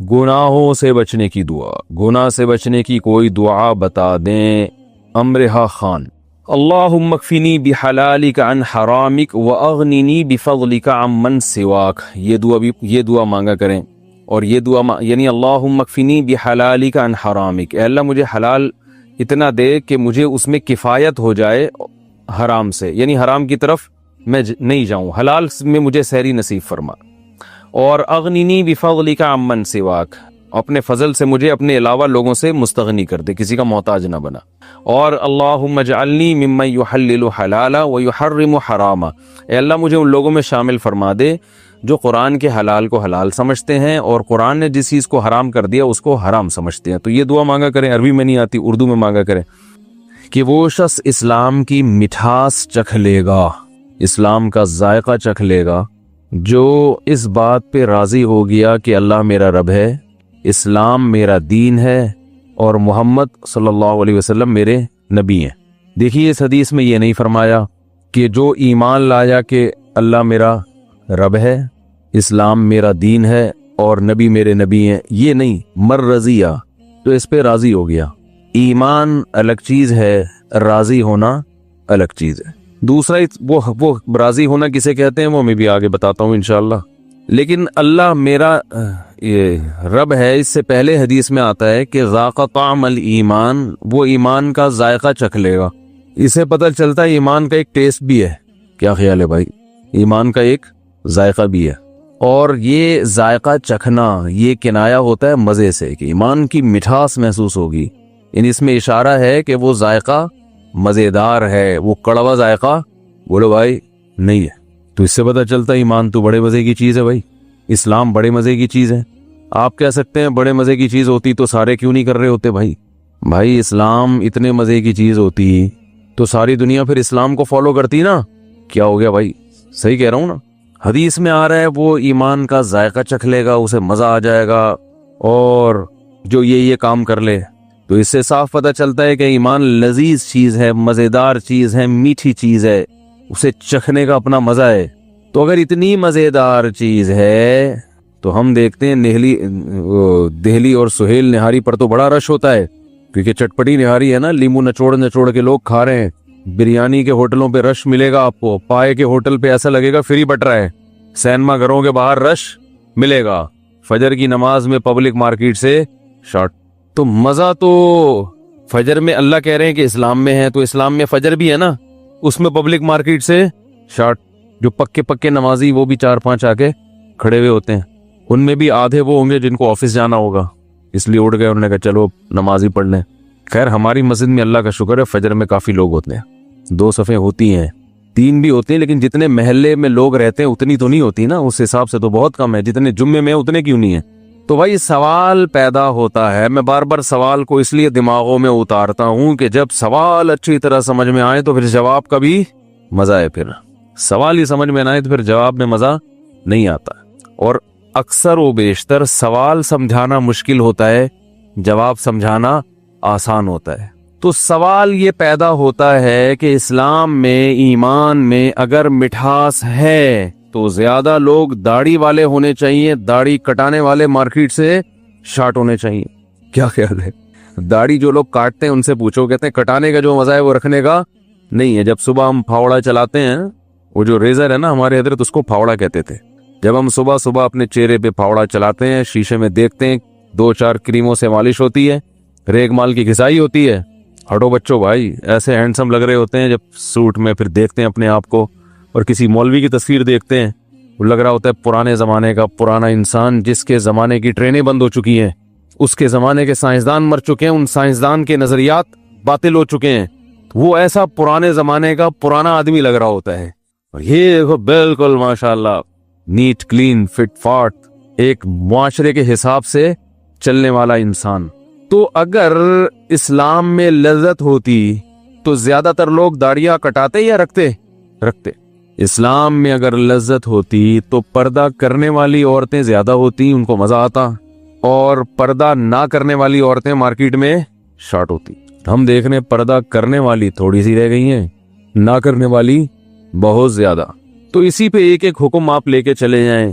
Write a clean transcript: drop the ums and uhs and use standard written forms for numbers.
گناہوں سے بچنے کی دعا، گناہ سے بچنے کی کوئی دعا بتا دیں۔ امرہا خان، اللہم اکفنی بحلالک عن حرامک واغننی بفضلک عن من سواک، یہ دعا مانگا کریں۔ اور یہ دعا یعنی اللہم اکفنی بحلالک عن حرامک، اے اللہ مجھے حلال اتنا دے کہ مجھے اس میں کفایت ہو جائے حرام سے، یعنی حرام کی طرف میں نہیں جاؤں، حلال میں مجھے سحری نصیب فرما۔ اور اغننی بفضلک عن من سواک، اپنے فضل سے مجھے اپنے علاوہ لوگوں سے مستغنی کر دے، کسی کا محتاج نہ بنا۔ اور اللہم اجعلنی ممن یحلل حلالا ویحرم حراما، اے اللہ مجھے ان لوگوں میں شامل فرما دے جو قرآن کے حلال کو حلال سمجھتے ہیں اور قرآن نے جس چیز کو حرام کر دیا اس کو حرام سمجھتے ہیں۔ تو یہ دعا مانگا کریں، عربی میں نہیں آتی، اردو میں مانگا کریں کہ وہ شخص اسلام کی مٹھاس چکھ لے گا، اسلام کا ذائقہ چکھ لے گا، جو اس بات پہ راضی ہو گیا کہ اللہ میرا رب ہے، اسلام میرا دین ہے اور محمد صلی اللہ علیہ وسلم میرے نبی ہیں۔ دیکھیے اس حدیث میں یہ نہیں فرمایا کہ جو ایمان لایا کہ اللہ میرا رب ہے، اسلام میرا دین ہے اور نبی میرے نبی ہیں، یہ نہیں، مر رضیہ تو اس پہ راضی ہو گیا۔ ایمان الگ چیز ہے، راضی ہونا الگ چیز ہے۔ دوسرا وہ راضی ہونا کسے کہتے ہیں وہ میں بھی آگے بتاتا ہوں انشاءاللہ۔ لیکن اللہ میرا رب ہے، اس سے پہلے حدیث میں آتا ہے کہ ذاق طعم الایمان، وہ ایمان کا ذائقہ چکھ لے گا۔ اسے پتہ چلتا ہے ایمان کا ایک ٹیسٹ بھی ہے۔ کیا خیال ہے بھائی؟ ایمان کا ایک ذائقہ بھی ہے، اور یہ ذائقہ چکھنا یہ کنایا ہوتا ہے مزے سے، کہ ایمان کی مٹھاس محسوس ہوگی، یعنی اس میں اشارہ ہے کہ وہ ذائقہ مزیدار ہے، وہ کڑوا ذائقہ بولو بھائی نہیں ہے۔ تو اس سے پتہ چلتا ہے ایمان تو بڑے مزے کی چیز ہے بھائی، اسلام بڑے مزے کی چیز ہے۔ آپ کہہ سکتے ہیں بڑے مزے کی چیز ہوتی تو سارے کیوں نہیں کر رہے ہوتے بھائی اسلام اتنے مزے کی چیز ہوتی تو ساری دنیا پھر اسلام کو فالو کرتی نا۔ کیا ہو گیا بھائی؟ صحیح کہہ رہا ہوں نا؟ حدیث میں آ رہا ہے وہ ایمان کا ذائقہ چکھ لے گا، اسے مزہ آ جائے گا، اور جو یہ کام کر لے۔ تو اس سے صاف پتہ چلتا ہے کہ ایمان لذیذ چیز ہے، مزیدار چیز ہے، میٹھی چیز ہے، اسے چکھنے کا اپنا مزہ ہے۔ تو اگر اتنی مزیدار چیز ہے تو ہم دیکھتے ہیں دہلی اور سہیل نہاری پر تو بڑا رش ہوتا ہے، کیونکہ چٹپٹی نہاری ہے نا، لیمو نچوڑ کے لوگ کھا رہے ہیں۔ بریانی کے ہوٹلوں پہ رش ملے گا آپ کو، پائے کے ہوٹل پہ ایسا لگے گا فری بٹ رہا ہے، سینما گھروں کے باہر رش ملے گا، فجر کی نماز میں پبلک مارکیٹ سے شارٹ۔ تو مزہ تو فجر میں اللہ کہہ رہے ہیں کہ اسلام میں ہے، تو اسلام میں فجر بھی ہے نا، اس میں پبلک مارکیٹ سے شارٹ۔ جو پکے نمازی وہ بھی 4-5 آ کے کھڑے ہوئے ہوتے ہیں، ان میں بھی آدھے وہ ہوں گے جن کو آفس جانا ہوگا، اس لیے اٹھ گئے، انہوں نے کہا چلو نماز ہی پڑھ لیں۔ خیر ہماری مسجد میں اللہ کا شکر ہے فجر میں کافی لوگ ہوتے ہیں، 2 صفیں ہوتی ہیں، 3 بھی ہوتی ہیں، لیکن جتنے محلے میں لوگ رہتے ہیں اتنی تو نہیں ہوتی نا، اس حساب سے تو بہت کم ہے، جتنے جمعے میں اتنے کیوں نہیں ہیں۔ تو بھائی سوال پیدا ہوتا ہے، میں بار بار سوال کو اس لیے دماغوں میں اتارتا ہوں کہ جب سوال اچھی طرح سمجھ میں آئے تو پھر جواب کا بھی مزہ ہے، پھر سوال ہی سمجھ میں نہ آئے تو پھر جواب میں مزہ نہیں آتا۔ اور اکثر و بیشتر سوال سمجھانا مشکل ہوتا ہے، جواب سمجھانا آسان ہوتا ہے۔ تو سوال یہ پیدا ہوتا ہے کہ اسلام میں، ایمان میں اگر مٹھاس ہے تو زیادہ لوگ داڑھی والے ہونے چاہیے، داڑھی کٹانے والے مارکیٹ سے شارٹ ہونے چاہیے۔ کیا خیال ہے؟ داڑھی جو لوگ کاٹتے ہیں ان سے پوچھو، کہتے ہیں کٹانے کا جو مزہ ہے وہ رکھنے کا نہیں ہے۔ جب صبح ہم پھاوڑا چلاتے ہیں، وہ جو ریزر ہے نا، ہمارے حضرت اس کو پھاوڑا کہتے تھے۔ جب ہم صبح اپنے چہرے پہ پھاوڑا چلاتے ہیں، شیشے میں دیکھتے ہیں، 2-4 کریموں سے مالش ہوتی ہے، ریگ مال کی گھسائی ہوتی ہے، ہٹو بچوں بھائی ایسے ہینڈسم لگ رہے ہوتے ہیں جب سوٹ میں، پھر دیکھتے ہیں اپنے آپ کو، اور کسی مولوی کی تصویر دیکھتے ہیں، وہ لگ رہا ہوتا ہے پرانے زمانے کا پرانا انسان، جس کے زمانے کی ٹرینیں بند ہو چکی ہیں، اس کے زمانے کے سائنسدان مر چکے ہیں، ان سائنسدان کے نظریات باطل ہو چکے ہیں، وہ ایسا پرانے زمانے کا پرانا آدمی لگ رہا ہوتا ہے۔ اور یہ دیکھو بالکل ماشاءاللہ نیٹ کلین فٹ فاٹ ایک معاشرے کے حساب سے چلنے والا انسان۔ تو اگر اسلام میں لذت ہوتی تو زیادہ تر لوگ داڑیاں کٹاتے یا رکھتے؟ اسلام میں اگر لذت ہوتی تو پردہ کرنے والی عورتیں زیادہ ہوتی، ان کو مزہ آتا، اور پردہ نہ کرنے والی عورتیں مارکیٹ میں شارٹ ہوتی۔ ہم دیکھ رہے ہیں پردہ کرنے والی تھوڑی سی رہ گئی ہیں، نہ کرنے والی بہت زیادہ۔ تو اسی پہ ایک حکم آپ لے کے چلے جائیں